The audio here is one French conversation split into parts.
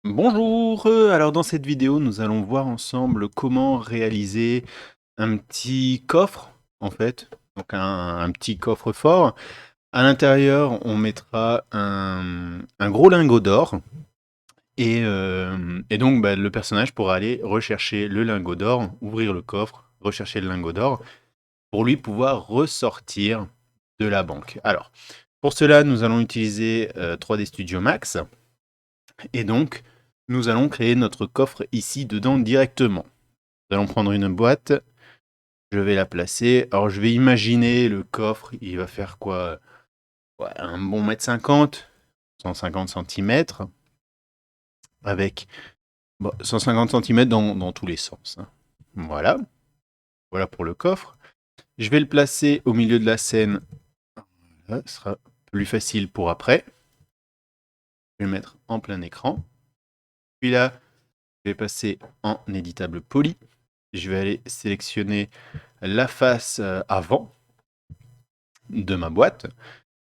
Bonjour, alors dans cette vidéo, nous allons voir ensemble comment réaliser un petit coffre, en fait, donc un petit coffre-fort. À l'intérieur, on mettra un gros lingot d'or et donc bah, le personnage pourra aller rechercher le lingot d'or, ouvrir le coffre, rechercher le lingot d'or pour lui pouvoir ressortir de la banque. Alors, pour cela, nous allons utiliser 3D Studio Max. Et donc, nous allons créer notre coffre ici dedans directement. Nous allons prendre une boîte, je vais la placer. Alors, je vais imaginer le coffre, il va faire quoi? Ouais, un bon mètre 50, 150 centimètres, avec 150 centimètres dans tous les sens, hein. Voilà, voilà pour le coffre. Je vais le placer au milieu de la scène. Là, ce sera plus facile pour après. Je vais le mettre en plein écran. Puis là, je vais passer en éditable poly. Je vais aller sélectionner la face avant de ma boîte.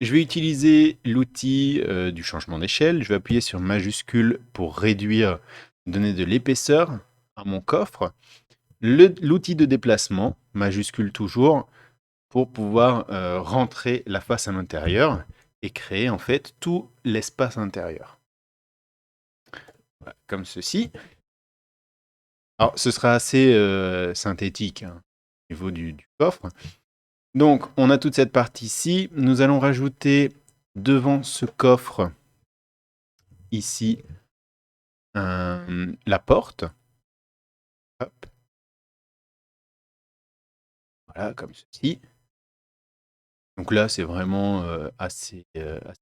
Je vais utiliser l'outil du changement d'échelle. Je vais appuyer sur majuscule pour réduire, donner de l'épaisseur à mon coffre. L'outil de déplacement, majuscule toujours, pour pouvoir rentrer la face à l'intérieur et créer en fait tout l'espace intérieur. Voilà, comme ceci. Alors, ce sera assez synthétique, hein, au niveau du coffre. Donc, on a toute cette partie-ci. Nous allons rajouter devant ce coffre, ici, la porte. Hop, voilà, comme ceci. Donc là, c'est vraiment assez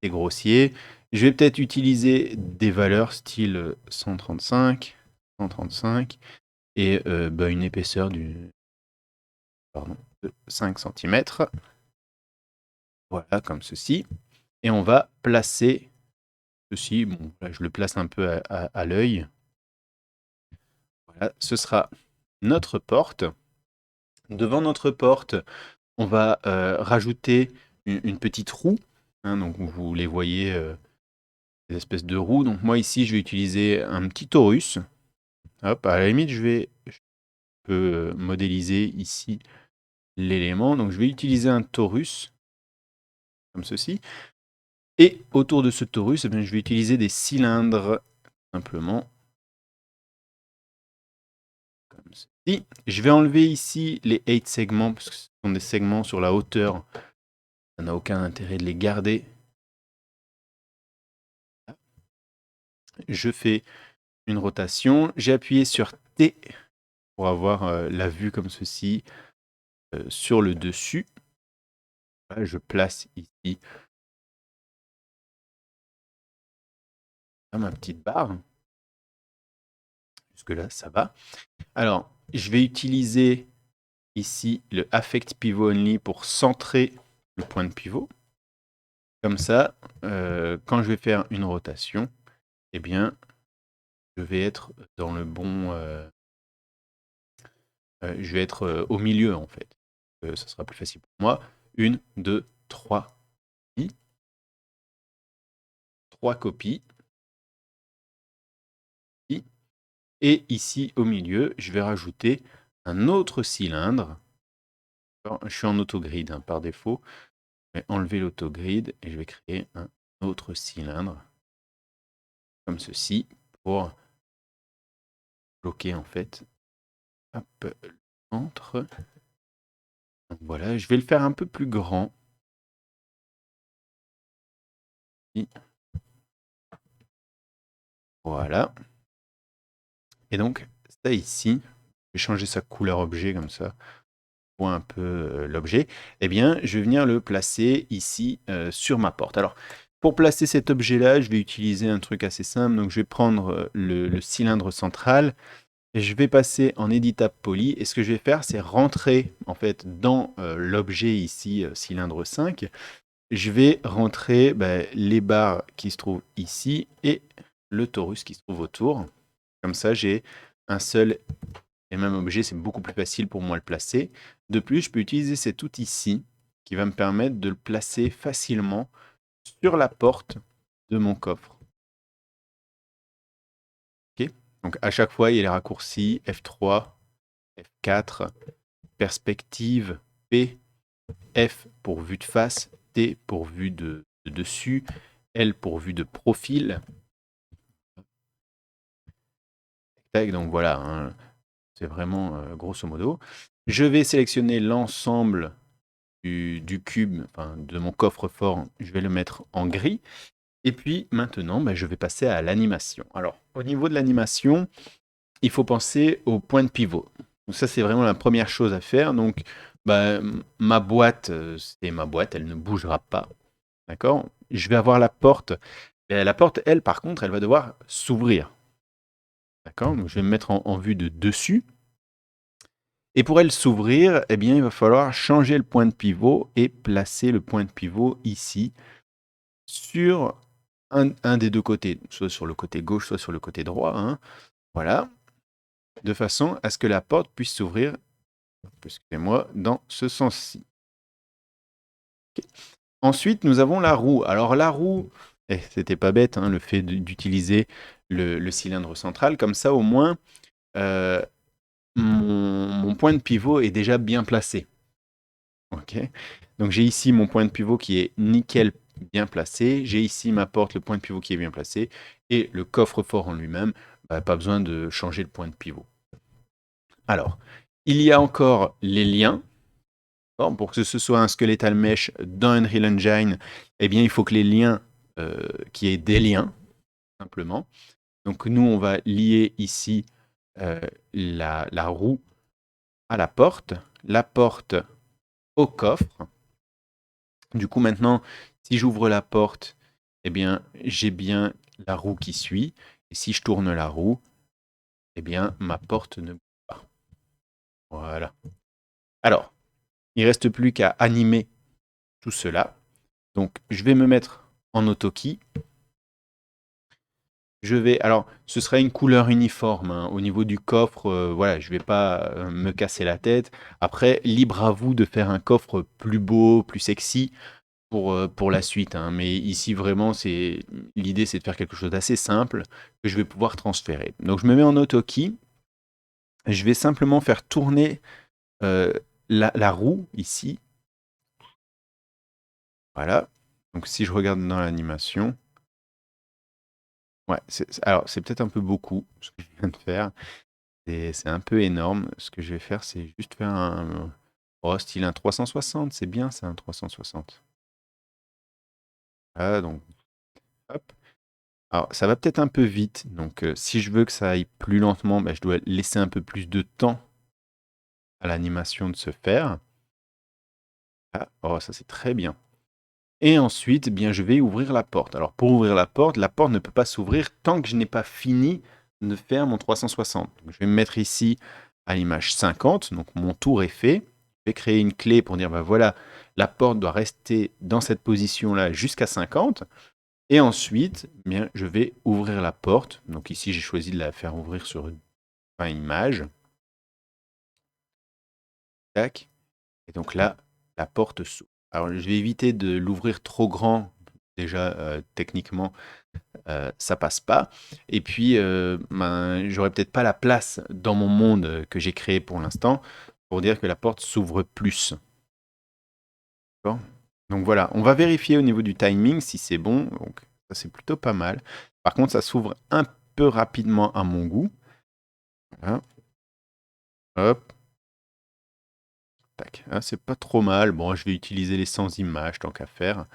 grossier. Je vais peut-être utiliser des valeurs style 135, 135 et bah, une épaisseur de 5 cm. Voilà, comme ceci. Et on va placer ceci. Bon, là, je le place un peu à l'œil. Voilà, ce sera notre porte. Devant notre porte, on va rajouter une petite roue, hein, donc vous les voyez, des espèces de roues. Donc moi ici, je vais utiliser un petit torus. Hop, à la limite, je peux modéliser ici l'élément. Donc je vais utiliser un torus, comme ceci. Et autour de ce torus, eh bien, je vais utiliser des cylindres, simplement, comme ceci. Je vais enlever ici les 8 segments, parce que ce sont des segments sur la hauteur. Ça n'a aucun intérêt de les garder. Je fais une rotation. J'ai appuyé sur T pour avoir la vue comme ceci sur le dessus. Voilà, je place ici ma petite barre. Jusque-là, ça va. Alors, je vais utiliser ici le Affect Pivot Only pour centrer le point de pivot. Comme ça, quand je vais faire une rotation, eh bien, je vais être dans le bon... je vais être au milieu, en fait. Ça sera plus facile pour moi. 1, 2, 3. 3 copies. Et ici, au milieu, je vais rajouter un autre cylindre. Alors, je suis en autogrid, hein, par défaut. Je vais enlever l'autogrid et je vais créer un autre cylindre, comme ceci, pour bloquer en fait. Hop, le centre. Donc voilà, je vais le faire un peu plus grand. Voilà. Et donc, ça ici, je vais changer sa couleur objet comme ça. On voit un peu l'objet. Eh bien, je vais venir le placer ici sur ma porte. Alors, pour placer cet objet-là, je vais utiliser un truc assez simple. Donc, je vais prendre le cylindre central. Et je vais passer en éditable poly. Et ce que je vais faire, c'est rentrer en fait dans l'objet ici, cylindre 5. Je vais rentrer les barres qui se trouvent ici et le torus qui se trouve autour. Comme ça, j'ai un seul et même objet. C'est beaucoup plus facile pour moi de le placer. De plus, je peux utiliser cet outil-ci qui va me permettre de le placer facilement sur la porte de mon coffre. Donc à chaque fois, il y a les raccourcis F3, F4, perspective, P, F pour vue de face, T pour vue de dessus, L pour vue de profil. Donc voilà, hein, c'est vraiment grosso modo. Je vais sélectionner l'ensemble du cube, enfin, de mon coffre-fort, je vais le mettre en gris. Et puis maintenant, je vais passer à l'animation. Alors, au niveau de l'animation, il faut penser au point de pivot. Donc ça, c'est vraiment la première chose à faire. Donc, ma boîte, c'est ma boîte, elle ne bougera pas. D'accord? Je vais avoir la porte. Et la porte, elle, par contre, elle va devoir s'ouvrir. D'accord? Donc, je vais me mettre en vue de dessus. Et pour elle s'ouvrir, eh bien, il va falloir changer le point de pivot et placer le point de pivot ici sur un des deux côtés, soit sur le côté gauche, soit sur le côté droit. Hein. Voilà. De façon à ce que la porte puisse s'ouvrir, excusez-moi, dans ce sens-ci. Okay. Ensuite, nous avons la roue. Alors la roue, c'était pas bête, hein, le fait d'utiliser le cylindre central. Comme ça, au moins, mon point de pivot est déjà bien placé. Ok. Donc j'ai ici mon point de pivot qui est nickel bien placé. J'ai ici ma porte, le point de pivot qui est bien placé. Et le coffre-fort en lui-même, pas besoin de changer le point de pivot. Alors, il y a encore les liens. Pour que ce soit un skeletal mesh dans Unreal Engine, eh bien, il faut que les liens, qu'il y ait des liens, simplement. Donc nous, on va lier ici la roue à la porte au coffre. Du coup, maintenant, si j'ouvre la porte, eh bien, j'ai bien la roue qui suit. Et si je tourne la roue, eh bien, ma porte ne bouge pas. Voilà. Alors, il ne reste plus qu'à animer tout cela. Donc, je vais me mettre en auto-key. Alors, ce sera une couleur uniforme. Hein. Au niveau du coffre, voilà, je ne vais pas me casser la tête. Après, libre à vous de faire un coffre plus beau, plus sexy pour la suite. Hein. Mais ici, vraiment, l'idée, c'est de faire quelque chose d'assez simple que je vais pouvoir transférer. Donc, je me mets en auto-key. Je vais simplement faire tourner la roue ici. Voilà. Donc, si je regarde dans l'animation, ouais, alors c'est peut-être un peu beaucoup ce que je viens de faire. C'est un peu énorme. Ce que je vais faire, c'est juste faire style un 360. C'est bien ça, un 360. Ah, donc, hop. Alors, ça va peut-être un peu vite. Donc, si je veux que ça aille plus lentement, je dois laisser un peu plus de temps à l'animation de se faire. Ah, oh, ça c'est très bien. Et ensuite, bien, je vais ouvrir la porte. Alors, pour ouvrir la porte ne peut pas s'ouvrir tant que je n'ai pas fini de faire mon 360. Donc, je vais me mettre ici à l'image 50. Donc, mon tour est fait. Je vais créer une clé pour dire, voilà, la porte doit rester dans cette position-là jusqu'à 50. Et ensuite, bien, je vais ouvrir la porte. Donc ici, j'ai choisi de la faire ouvrir sur une image. Tac. Et donc là, la porte s'ouvre. Alors, je vais éviter de l'ouvrir trop grand. Déjà, techniquement, ça passe pas. Et puis, j'aurais peut-être pas la place dans mon monde que j'ai créé pour l'instant pour dire que la porte s'ouvre plus. D'accord ? Donc voilà, on va vérifier au niveau du timing si c'est bon. Donc ça, c'est plutôt pas mal. Par contre, ça s'ouvre un peu rapidement à mon goût. Voilà. Hop. Tac. Ah, c'est pas trop mal. Bon, je vais utiliser les 100 images tant qu'à faire.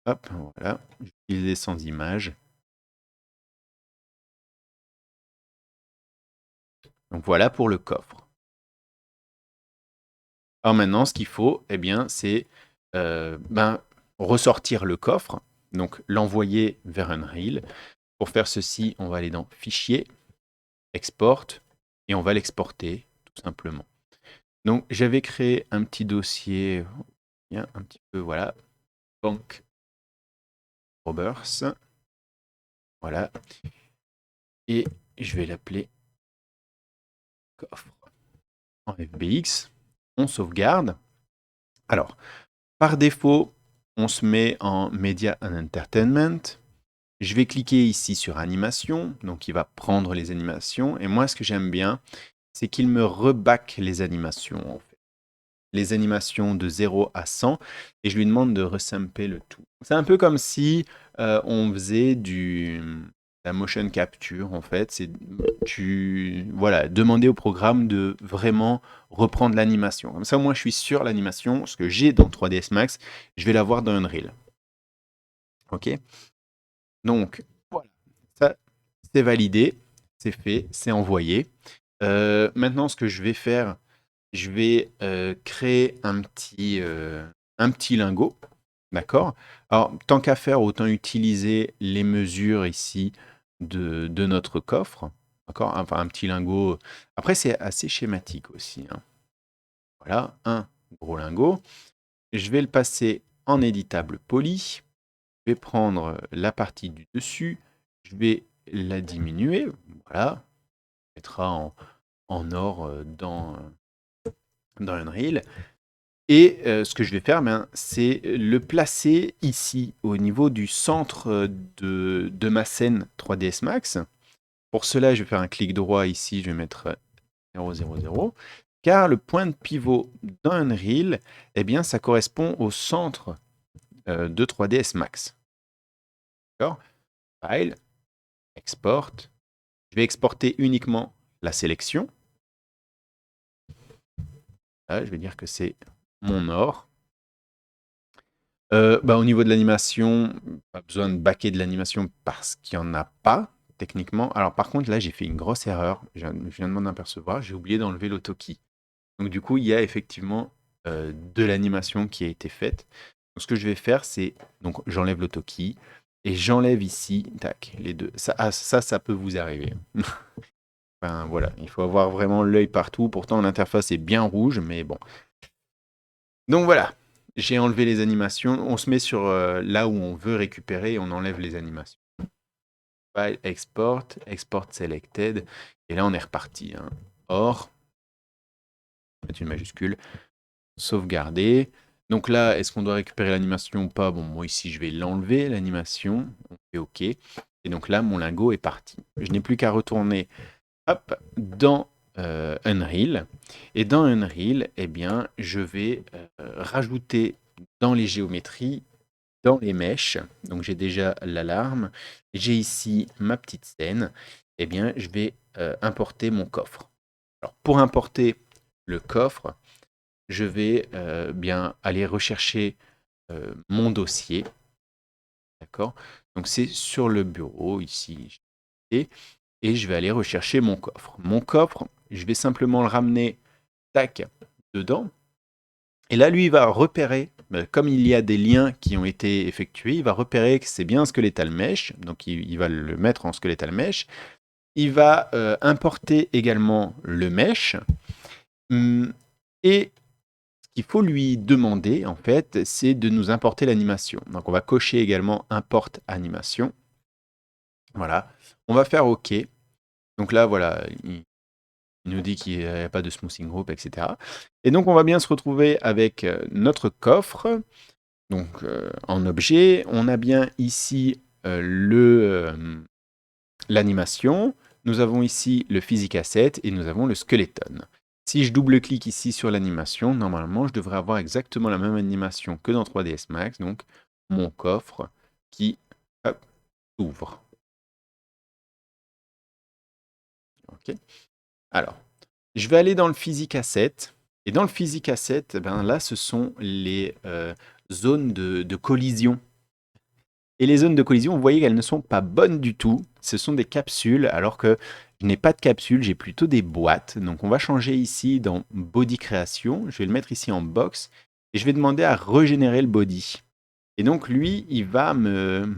Hop, voilà. J'utilise les 100 images. Donc voilà pour le coffre. Alors maintenant, ce qu'il faut, eh bien, c'est ressortir le coffre, donc l'envoyer vers Unreal. Pour faire ceci, on va aller dans Fichier, Export, et on va l'exporter, tout simplement. Donc j'avais créé un petit dossier, bien, un petit peu, voilà, Bank Robbers. Voilà. Et je vais l'appeler coffre en FBX. On sauvegarde. Alors, par défaut, on se met en Media and Entertainment. Je vais cliquer ici sur animation, donc il va prendre les animations. Et moi, ce que j'aime bien, c'est qu'il me reback les animations, en fait. Les animations de 0 à 100, et je lui demande de resamper le tout. C'est un peu comme si on faisait la motion capture, en fait. C'est voilà, demander au programme de vraiment reprendre l'animation. Comme ça, moi, je suis sur l'animation, ce que j'ai dans 3ds Max, je vais l'avoir dans Unreal. Ok? Donc, voilà. Ça, c'est validé, c'est fait, c'est envoyé. Maintenant, ce que je vais faire, je vais créer un petit lingot. D'accord? Alors, tant qu'à faire, autant utiliser les mesures ici de notre coffre. D'accord? Enfin, un petit lingot. Après, c'est assez schématique aussi, hein. Voilà, un gros lingot. Je vais le passer en éditable poli. Je vais prendre la partie du dessus. Je vais la diminuer. Voilà. On mettra en or dans Unreal. Et ce que je vais faire, ben, c'est le placer ici, au niveau du centre de ma scène 3ds Max. Pour cela, je vais faire un clic droit ici, je vais mettre 0, 0, 0. Car le point de pivot dans Unreal, eh bien, ça correspond au centre de 3ds Max. D'accord? File, export. Je vais exporter uniquement la sélection. Là, je vais dire que c'est mon or. Bah, au niveau de l'animation, pas besoin de baquer de l'animation parce qu'il n'y en a pas, techniquement. Alors par contre, là, j'ai fait une grosse erreur. Je viens de m'en apercevoir. J'ai oublié d'enlever l'autokey. Donc du coup, il y a effectivement de l'animation qui a été faite. Donc, ce que je vais faire, c'est... Donc j'enlève l'autokey et j'enlève ici, tac, les deux. Ça peut vous arriver. Enfin, voilà, il faut avoir vraiment l'œil partout. Pourtant, l'interface est bien rouge, mais bon. Donc voilà, j'ai enlevé les animations. On se met sur là où on veut récupérer et on enlève les animations. File, export, export selected. Et là, on est reparti, hein. Or, mettre une majuscule, sauvegarder. Donc là, est-ce qu'on doit récupérer l'animation ou pas? Bon, moi ici, je vais l'enlever, l'animation. On fait OK. Et donc là, mon lingot est parti. Je n'ai plus qu'à retourner hop, dans Unreal. Et dans Unreal, eh bien, je vais rajouter dans les géométries, dans les mèches. Donc j'ai déjà l'alarme. J'ai ici ma petite scène. Eh bien, je vais importer mon coffre. Alors, pour importer le coffre, je vais bien aller rechercher mon dossier. D'accord? Donc c'est sur le bureau ici. Et je vais aller rechercher mon coffre. Mon coffre, je vais simplement le ramener, tac, dedans. Et là, lui, il va repérer, comme il y a des liens qui ont été effectués, il va repérer que c'est bien un skeletal mesh. Donc, il va le mettre en skeletal mesh. Il va importer également le mesh. Et ce qu'il faut lui demander, en fait, c'est de nous importer l'animation. Donc, on va cocher également import animation. Voilà. On va faire OK. Donc là, voilà, il nous dit qu'il n'y a pas de smoothing group, etc. Et donc, on va bien se retrouver avec notre coffre. Donc, en objet, on a bien ici l'animation. Nous avons ici le physique asset et nous avons le skeleton. Si je double-clique ici sur l'animation, normalement, je devrais avoir exactement la même animation que dans 3ds Max. Donc, mon coffre qui s'ouvre. OK. Alors, je vais aller dans le physique asset. Et dans le physique asset, ben là, ce sont les zones de collision. Et les zones de collision, vous voyez qu'elles ne sont pas bonnes du tout. Ce sont des capsules, alors que je n'ai pas de capsules, j'ai plutôt des boîtes. Donc on va changer ici dans Body Création. Je vais le mettre ici en Box. Et je vais demander à régénérer le body. Et donc lui, il va me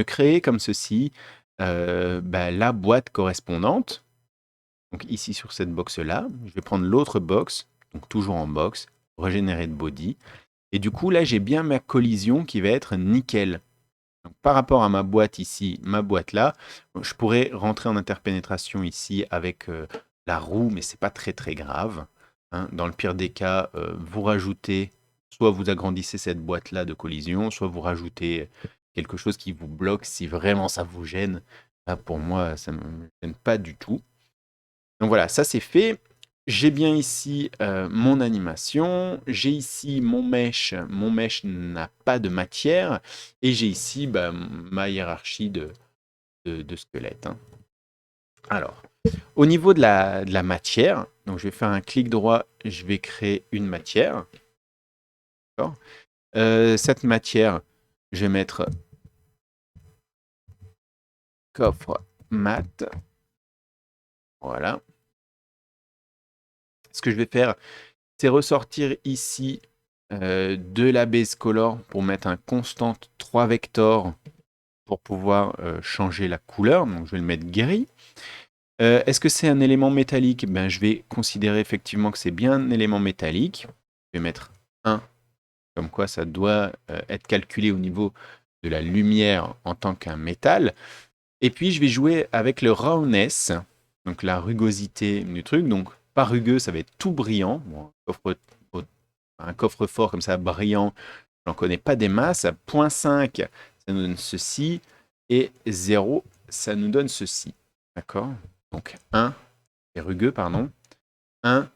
créer comme ceci la boîte correspondante. Donc ici sur cette box-là, je vais prendre l'autre box, donc toujours en box, régénérer de body. Et du coup, là, j'ai bien ma collision qui va être nickel. Donc, par rapport à ma boîte ici, ma boîte là, je pourrais rentrer en interpénétration ici avec la roue, mais c'est pas très très grave, hein. Dans le pire des cas, vous rajoutez, soit vous agrandissez cette boîte là de collision, soit vous rajoutez quelque chose qui vous bloque, si vraiment ça vous gêne, là, pour moi, ça ne me gêne pas du tout. Donc voilà, ça c'est fait. J'ai bien ici mon animation, j'ai ici mon mesh. Mon mesh n'a pas de matière et j'ai ici ma hiérarchie de squelettes, hein. Alors, au niveau de la matière, donc je vais faire un clic droit, je vais créer une matière. D'accord. Cette matière, je vais mettre coffre mat. Voilà. Ce que je vais faire, c'est ressortir ici de la base color pour mettre un constant 3 vectors pour pouvoir changer la couleur. Donc je vais le mettre gris. Est-ce que c'est un élément métallique? Ben, je vais considérer effectivement que c'est bien un élément métallique. Je vais mettre 1, comme quoi ça doit être calculé au niveau de la lumière en tant qu'un métal. Et puis je vais jouer avec le roughness, donc la rugosité du truc. Donc pas rugueux, ça va être tout brillant. Bon, un coffre-fort comme ça, brillant, j'en connais pas des masses. 0.5, ça nous donne ceci. Et 0, ça nous donne ceci. D'accord? Donc 1, c'est rugueux, pardon. 1,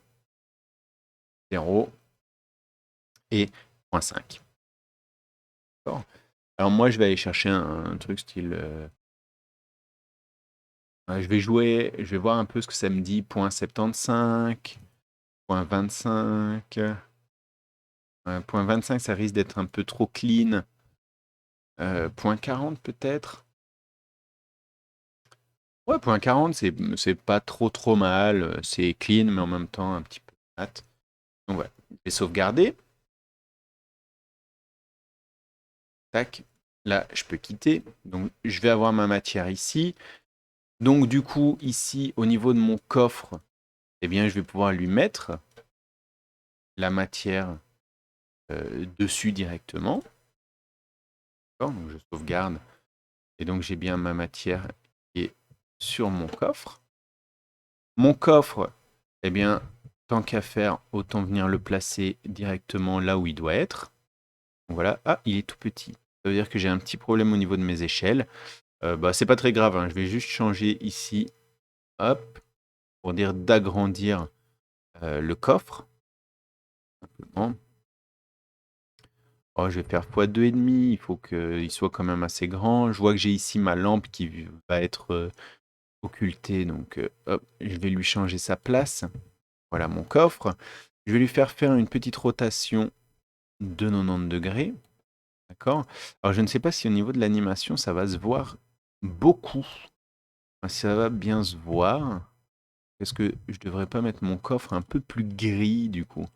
0 et 0.5. D'accord? Alors moi, je vais aller chercher un truc style... je vais jouer, je vais voir un peu ce que ça me dit. 0.75, 0.25. 0.25, ça risque d'être un peu trop clean. 0.40 peut-être. Ouais, 0.40, c'est pas trop mal. C'est clean, mais en même temps un petit peu mat. Donc voilà, je vais sauvegarder. Tac. Là, je peux quitter. Donc je vais avoir ma matière ici. Donc du coup, ici, au niveau de mon coffre, eh bien, je vais pouvoir lui mettre la matière dessus directement. D'accord, donc je sauvegarde. Et donc j'ai bien ma matière qui est sur mon coffre. Mon coffre, eh bien, tant qu'à faire, autant venir le placer directement là où il doit être. Donc voilà. Ah, il est tout petit. Ça veut dire que j'ai un petit problème au niveau de mes échelles. C'est pas très grave, hein. Je vais juste changer ici, hop, pour dire d'agrandir le coffre. Simplement. Oh, je vais faire x2,5. Il faut qu'il soit quand même assez grand. Je vois que j'ai ici ma lampe qui va être occultée. Donc, hop, je vais lui changer sa place. Voilà mon coffre. Je vais lui faire une petite rotation de 90 degrés. D'accord? Alors, je ne sais pas si au niveau de l'animation, ça va se voir beaucoup. Enfin, si ça va bien se voir. Est-ce que je devrais pas mettre mon coffre un peu plus gris du coup?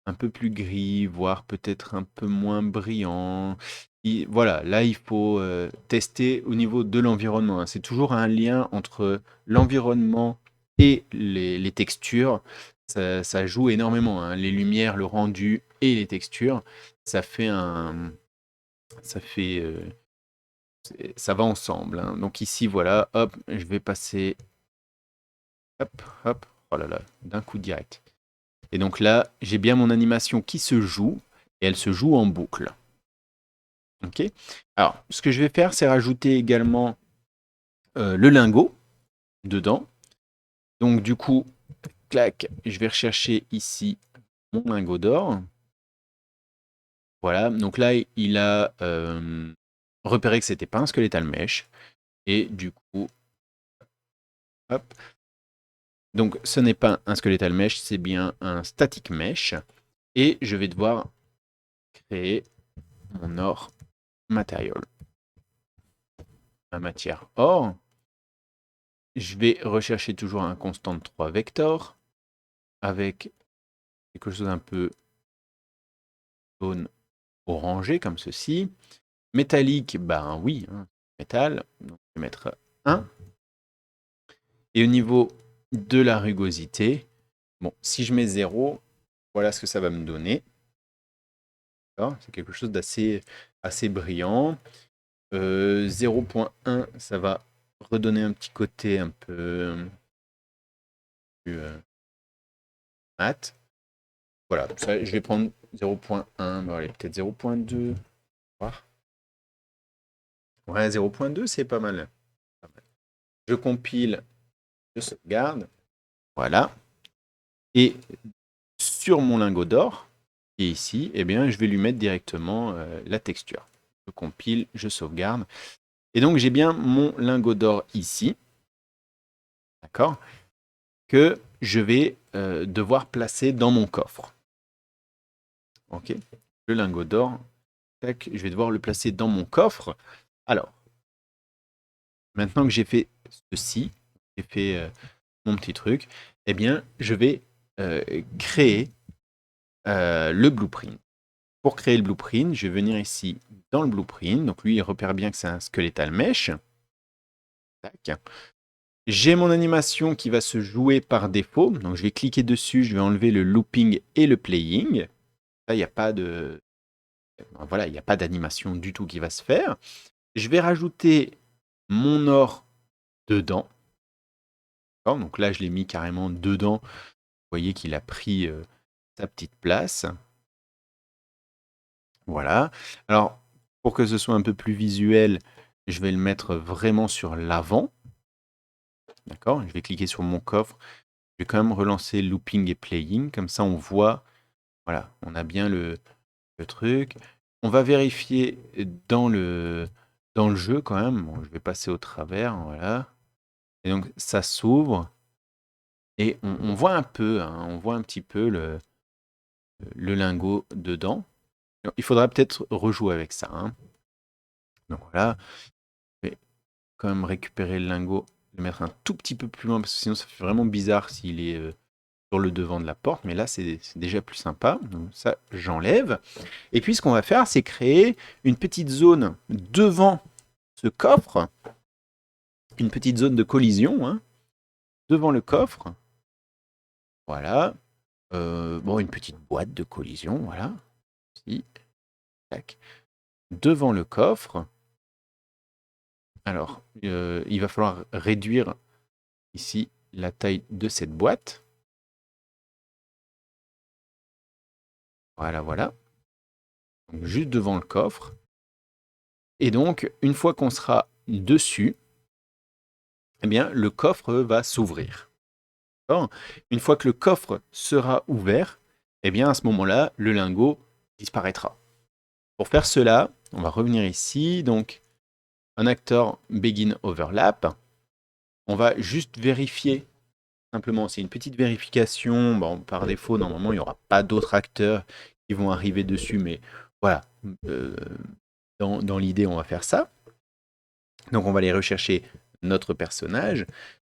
Un peu plus gris, voire peut-être un peu moins brillant. Voilà, là il faut tester au niveau de l'environnement, hein. C'est toujours un lien entre l'environnement et les textures. Ça joue énormément, hein. Les lumières, le rendu et les textures, ça fait un... Ça fait... ça va ensemble, hein. Donc ici, voilà, hop, je vais passer... Hop, hop, oh là là, d'un coup direct. Et donc là, j'ai bien mon animation qui se joue, et elle se joue en boucle. Ok. Alors, ce que je vais faire, c'est rajouter également le lingot dedans. Donc du coup, clac, je vais rechercher ici mon lingot d'or. Voilà, donc là, il a repéré que c'était pas un skeletal mesh. Et du coup, hop. Donc ce n'est pas un skeletal mesh, c'est bien un static mesh. Et je vais devoir créer mon or material. Ma matière or. Je vais rechercher toujours un constant de 3 vecteurs avec quelque chose un peu jaune orangé comme ceci. Métallique, ben oui, hein, métal. Donc je vais mettre 1. Et au niveau de la rugosité, bon, si je mets 0, voilà ce que ça va me donner. C'est quelque chose d'assez assez brillant. 0.1, ça va redonner un petit côté un peu plus mat. Voilà, ça, je vais prendre 0.1, allez, peut-être 0.2. Ouais, 0.2, c'est pas mal. Pas mal. Je compile, je sauvegarde. Voilà. Et sur mon lingot d'or, qui est ici, eh bien, je vais lui mettre directement la texture. Je compile, je sauvegarde. Et donc, j'ai bien mon lingot d'or ici. D'accord? Que je vais devoir placer dans mon coffre. Ok? Le lingot d'or, tac, je vais devoir le placer dans mon coffre. Alors, maintenant que j'ai fait ceci, j'ai fait mon petit truc, eh bien, je vais créer le blueprint. Pour créer le blueprint, je vais venir ici dans le blueprint. Donc lui, il repère bien que c'est un skeletal mesh. Tac. J'ai mon animation qui va se jouer par défaut. Donc je vais cliquer dessus, je vais enlever le looping et le playing. Là, il n'y a pas de... Voilà, il n'y a pas d'animation du tout qui va se faire. Je vais rajouter mon or dedans. Donc là, je l'ai mis carrément dedans. Vous voyez qu'il a pris sa petite place. Voilà. Alors, pour que ce soit un peu plus visuel, je vais le mettre vraiment sur l'avant. D'accord? Je vais cliquer sur mon coffre. Je vais quand même relancer looping et playing. Comme ça, on voit. Voilà, on a bien le truc. On va vérifier dans le jeu quand même. Bon, je vais passer au travers. Voilà. Et donc, ça s'ouvre. Et on voit un peu, hein, on voit un petit peu le lingot dedans. Il faudra peut-être rejouer avec ça. Hein. Donc voilà. Je vais quand même récupérer le lingot, le mettre un tout petit peu plus loin, parce que sinon ça fait vraiment bizarre s'il est sur le devant de la porte. Mais là, c'est déjà plus sympa. Donc ça, j'enlève. Et puis, ce qu'on va faire, c'est créer une petite zone devant ce coffre. Une petite zone de collision, hein, devant le coffre. Voilà. Bon, une petite boîte de collision, voilà. Ici. Tac. Devant le coffre. Alors, il va falloir réduire ici la taille de cette boîte. Voilà, voilà. Donc, juste devant le coffre. Et donc, une fois qu'on sera dessus, eh bien, le coffre va s'ouvrir. Une fois que le coffre sera ouvert, eh bien, à ce moment-là, le lingot disparaîtra. Pour faire cela, on va revenir ici. Donc, un acteur begin overlap. On va juste vérifier. Simplement, c'est une petite vérification. Bon, par défaut, normalement, il n'y aura pas d'autres acteurs qui vont arriver dessus. Mais voilà, dans l'idée, on va faire ça. Donc, on va aller rechercher notre personnage.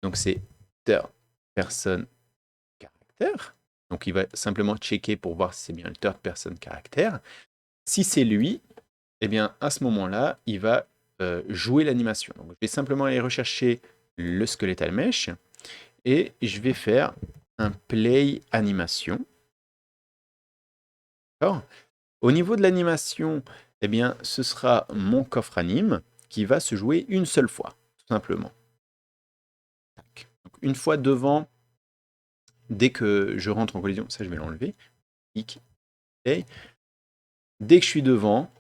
Donc, c'est third person character. Donc, il va simplement checker pour voir si c'est bien le third person character. Si c'est lui, eh bien, à ce moment-là, il va jouer l'animation. Donc, je vais simplement aller rechercher le skeletal mesh et je vais faire un play animation. D'accord ? Au niveau de l'animation, eh bien, ce sera mon coffre anime qui va se jouer une seule fois, tout simplement. Donc, une fois devant, dès que je rentre en collision, ça je vais l'enlever. Clic, play. Dès que je suis devant,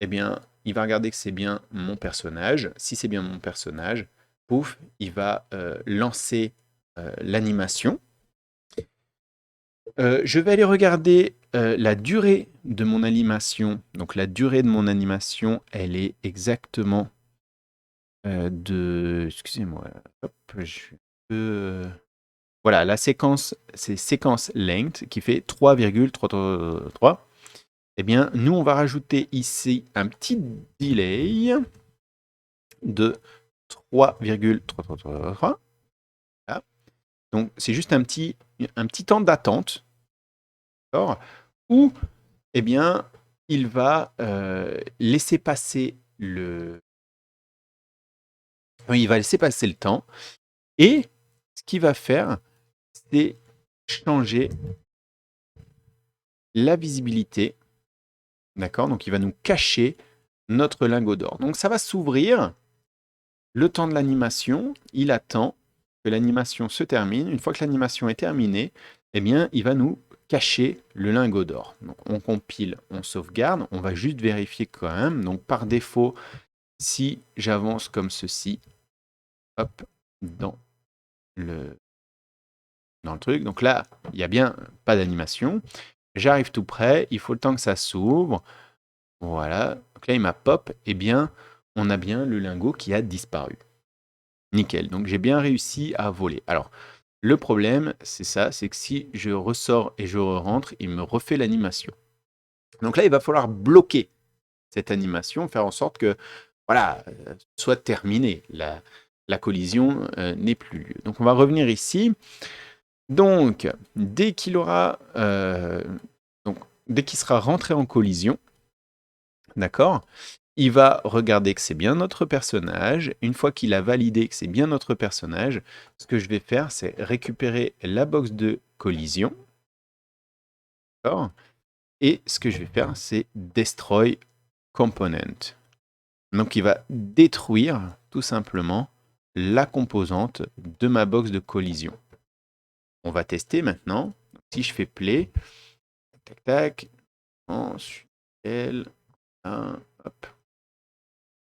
eh bien, il va regarder que c'est bien mon personnage. Si c'est bien mon personnage, pouf, il va lancer l'animation. Je vais aller regarder la durée de mon animation. Donc la durée de mon animation, elle est exactement de... Excusez-moi. Hop, je peux... Voilà, la séquence, c'est séquence length qui fait 3,333. Eh bien, nous, on va rajouter ici un petit delay de 3,333. Voilà. Donc, c'est juste un petit temps d'attente. Où, eh bien, il va laisser passer le... Il va laisser passer le temps. Et ce qu'il va faire, c'est changer la visibilité. D'accord? Donc, il va nous cacher notre lingot d'or. Donc, ça va s'ouvrir. Le temps de l'animation, il attend que l'animation se termine. Une fois que l'animation est terminée, eh bien, il va nous cacher le lingot d'or. Donc, on compile, on sauvegarde. On va juste vérifier quand même. Donc, par défaut, si j'avance comme ceci, hop, dans le, dans le truc, donc là, il n'y a bien pas d'animation. J'arrive tout près, il faut le temps que ça s'ouvre. Voilà, donc là, il m'a pop, et bien, on a bien le lingot qui a disparu. Nickel, donc j'ai bien réussi à voler. Alors, le problème, c'est ça, c'est que si je ressors et je rentre, il me refait l'animation. Donc là, il va falloir bloquer cette animation, faire en sorte que, voilà, soit terminée. La collision n'ait plus lieu. Donc on va revenir ici. Donc, dès qu'il aura, donc, dès qu'il sera rentré en collision, d'accord, il va regarder que c'est bien notre personnage. Une fois qu'il a validé que c'est bien notre personnage, ce que je vais faire, c'est récupérer la box de collision. D'accord. Et ce que je vais faire, c'est Destroy Component. Donc, il va détruire tout simplement la composante de ma box de collision. On va tester maintenant. Donc, si je fais play, tac, tac, ensuite, hop,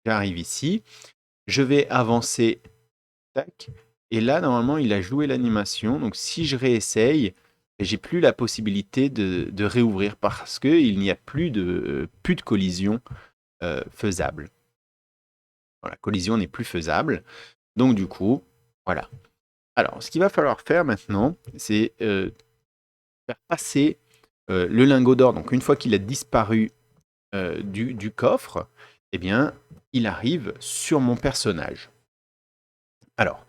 j'arrive ici. Je vais avancer, tac, et là, normalement, il a joué l'animation. Donc, si je réessaye, j'ai plus la possibilité de réouvrir parce qu'il n'y a plus de collision faisable. Voilà, la collision n'est plus faisable. Donc, du coup, voilà. Alors, ce qu'il va falloir faire maintenant, c'est faire passer le lingot d'or. Donc, une fois qu'il a disparu du coffre, eh bien, il arrive sur mon personnage. Alors,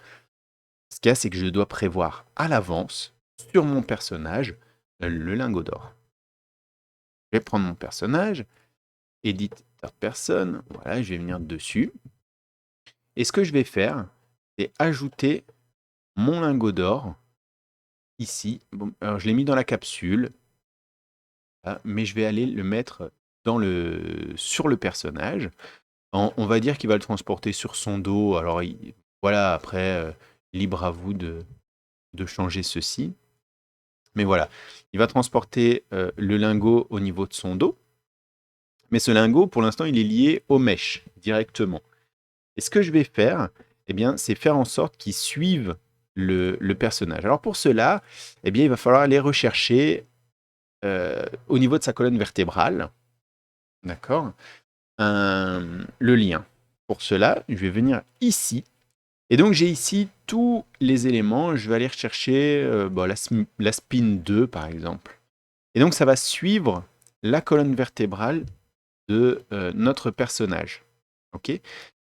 ce qu'il y a, c'est que je dois prévoir à l'avance sur mon personnage le lingot d'or. Je vais prendre mon personnage, edit third person, voilà, je vais venir dessus. Et ce que je vais faire, c'est ajouter mon lingot d'or ici. Bon, alors, je l'ai mis dans la capsule, mais je vais aller le mettre sur le personnage. On va dire qu'il va le transporter sur son dos. Alors, voilà, après, libre à vous de changer ceci. Mais voilà, il va transporter le lingot au niveau de son dos. Mais ce lingot, pour l'instant, il est lié aux mèches directement. Et ce que je vais faire, eh bien, c'est faire en sorte qu'il suive le personnage. Alors pour cela, eh bien, il va falloir aller rechercher au niveau de sa colonne vertébrale, d'accord, le lien. Pour cela, je vais venir ici. Et donc j'ai ici tous les éléments. Je vais aller rechercher la spin 2, par exemple. Et donc ça va suivre la colonne vertébrale de notre personnage. Ok.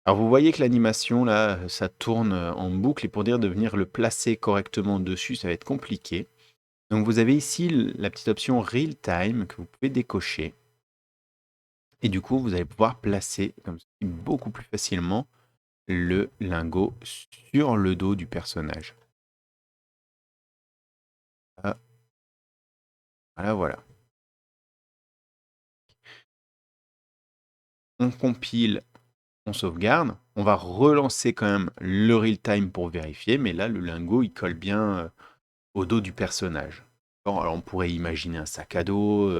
Alors vous voyez que l'animation, là, ça tourne en boucle. Et pour dire de venir le placer correctement dessus, ça va être compliqué. Donc vous avez ici la petite option Real Time que vous pouvez décocher. Et du coup, vous allez pouvoir placer comme ça, beaucoup plus facilement le lingot sur le dos du personnage. Ah, voilà, voilà. On compile, on sauvegarde. On va relancer quand même le real time pour vérifier. Mais là, le lingot, il colle bien au dos du personnage. Bon, alors, on pourrait imaginer un sac à dos,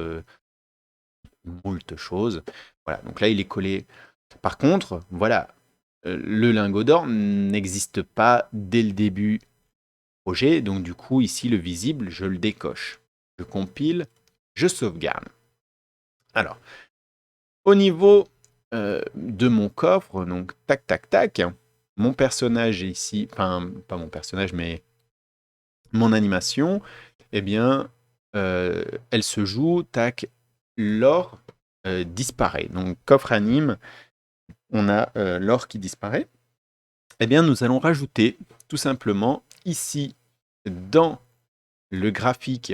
moult choses. Voilà, donc là, il est collé. Par contre, voilà, le lingot d'or n'existe pas dès le début du projet. Donc, du coup, ici, le visible, je le décoche. Je compile, je sauvegarde. Alors, au niveau de mon coffre, donc tac, tac, tac, mon personnage est ici, enfin, pas mon personnage, mais mon animation, eh bien, elle se joue, tac, l'or disparaît. Donc, coffre anime, on a l'or qui disparaît. Eh bien, nous allons rajouter tout simplement ici, dans le graphique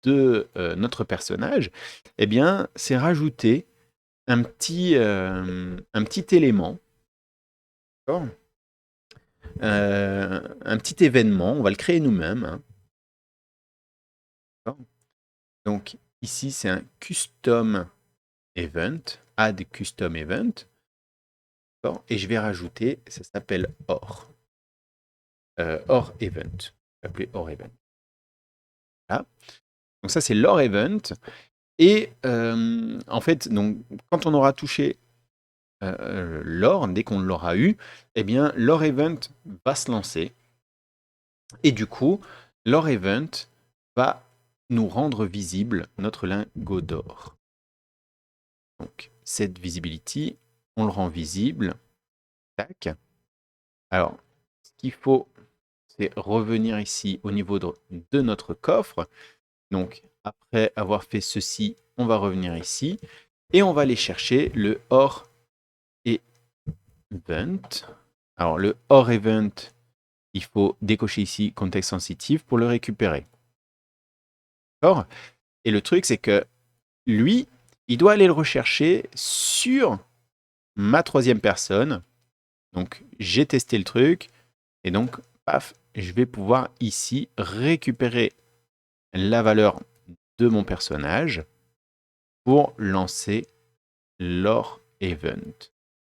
de notre personnage, eh bien, c'est rajouter un petit élément, un petit événement, on va le créer nous-mêmes. Hein. Donc ici, c'est un custom event, add custom event, et je vais rajouter, ça s'appelle or. Or event, appelé or event. Voilà. Donc ça, c'est l'or event. Et en fait, donc, quand on aura touché l'or, dès qu'on l'aura eu, eh bien l'or event va se lancer. Et du coup, l'or event va nous rendre visible notre lingot d'or. Donc, cette visibility, on le rend visible. Tac. Alors, ce qu'il faut, c'est revenir ici au niveau de notre coffre. Donc, après avoir fait ceci, on va revenir ici. Et on va aller chercher le OR event. Alors, le OR event, il faut décocher ici contexte sensitif pour le récupérer. D'accord ? Et le truc, c'est que lui, il doit aller le rechercher sur ma troisième personne. Donc, j'ai testé le truc. Et donc, paf, je vais pouvoir ici récupérer la valeur de mon personnage pour lancer l'OR event.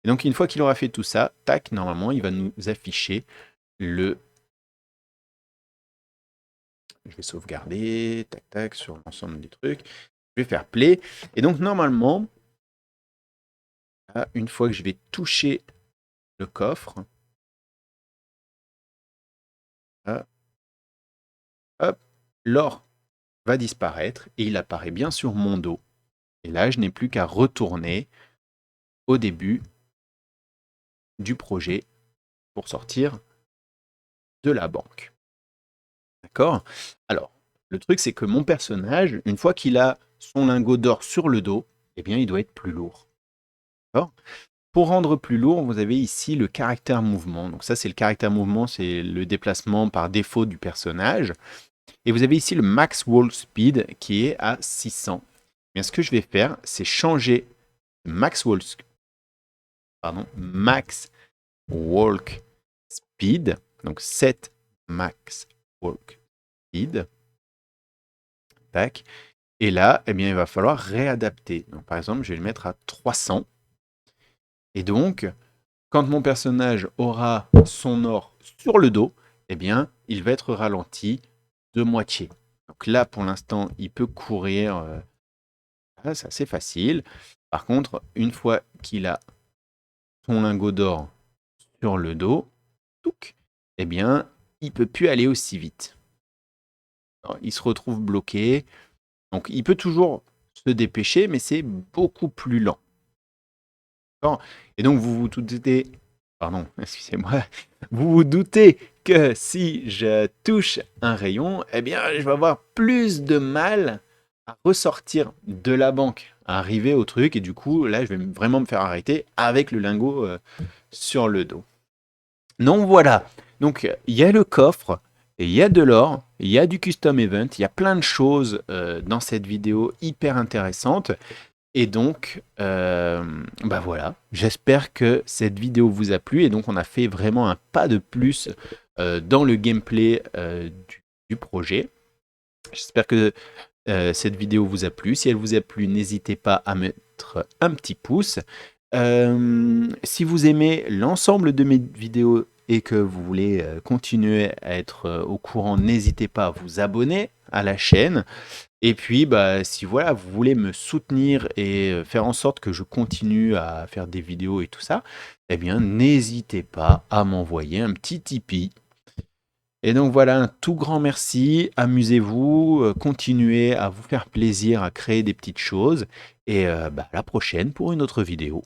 Et donc, une fois qu'il aura fait tout ça, tac, normalement, il va nous afficher le... Je vais sauvegarder, tac, tac, sur l'ensemble des trucs. Je vais faire play. Et donc, normalement, une fois que je vais toucher le coffre, hop, l'or va disparaître et il apparaît bien sur mon dos. Et là, je n'ai plus qu'à retourner au début du projet pour sortir de la banque. D'accord ? Alors, le truc, c'est que mon personnage, une fois qu'il a son lingot d'or sur le dos, eh bien, il doit être plus lourd. D'accord ? Pour rendre plus lourd, vous avez ici le caractère mouvement. Donc ça, c'est le caractère mouvement, c'est le déplacement par défaut du personnage. Et vous avez ici le max walk speed qui est à 600. Bien, ce que je vais faire, c'est changer max walk speed. Donc 7 max walk speed. Tac. Et là, eh bien, il va falloir réadapter. Donc, par exemple, je vais le mettre à 300. Et donc, quand mon personnage aura son or sur le dos, eh bien, il va être ralenti de moitié. Donc là, pour l'instant, il peut courir. C'est assez facile. Par contre, une fois qu'il a son lingot d'or sur le dos, eh bien, il ne peut plus aller aussi vite. Alors, il se retrouve bloqué. Donc, il peut toujours se dépêcher, mais c'est beaucoup plus lent. Et donc, vous vous doutez, pardon, excusez-moi, vous vous doutez que si je touche un rayon, eh bien, je vais avoir plus de mal à ressortir de la banque, à arriver au truc, et du coup, là, je vais vraiment me faire arrêter avec le lingot sur le dos. Donc voilà, donc il y a le coffre, il y a de l'or, il y a du custom event, il y a plein de choses dans cette vidéo hyper intéressante. Et donc, bah voilà, j'espère que cette vidéo vous a plu. Et donc, on a fait vraiment un pas de plus dans le gameplay du projet. J'espère que cette vidéo vous a plu. Si elle vous a plu, n'hésitez pas à mettre un petit pouce. Si vous aimez l'ensemble de mes vidéos et que vous voulez continuer à être au courant, n'hésitez pas à vous abonner à la chaîne. Et puis, bah, si voilà, vous voulez me soutenir et faire en sorte que je continue à faire des vidéos et tout ça, eh bien, n'hésitez pas à m'envoyer un petit Tipeee. Et donc voilà, un tout grand merci, amusez-vous, continuez à vous faire plaisir à créer des petites choses, et bah, à la prochaine pour une autre vidéo.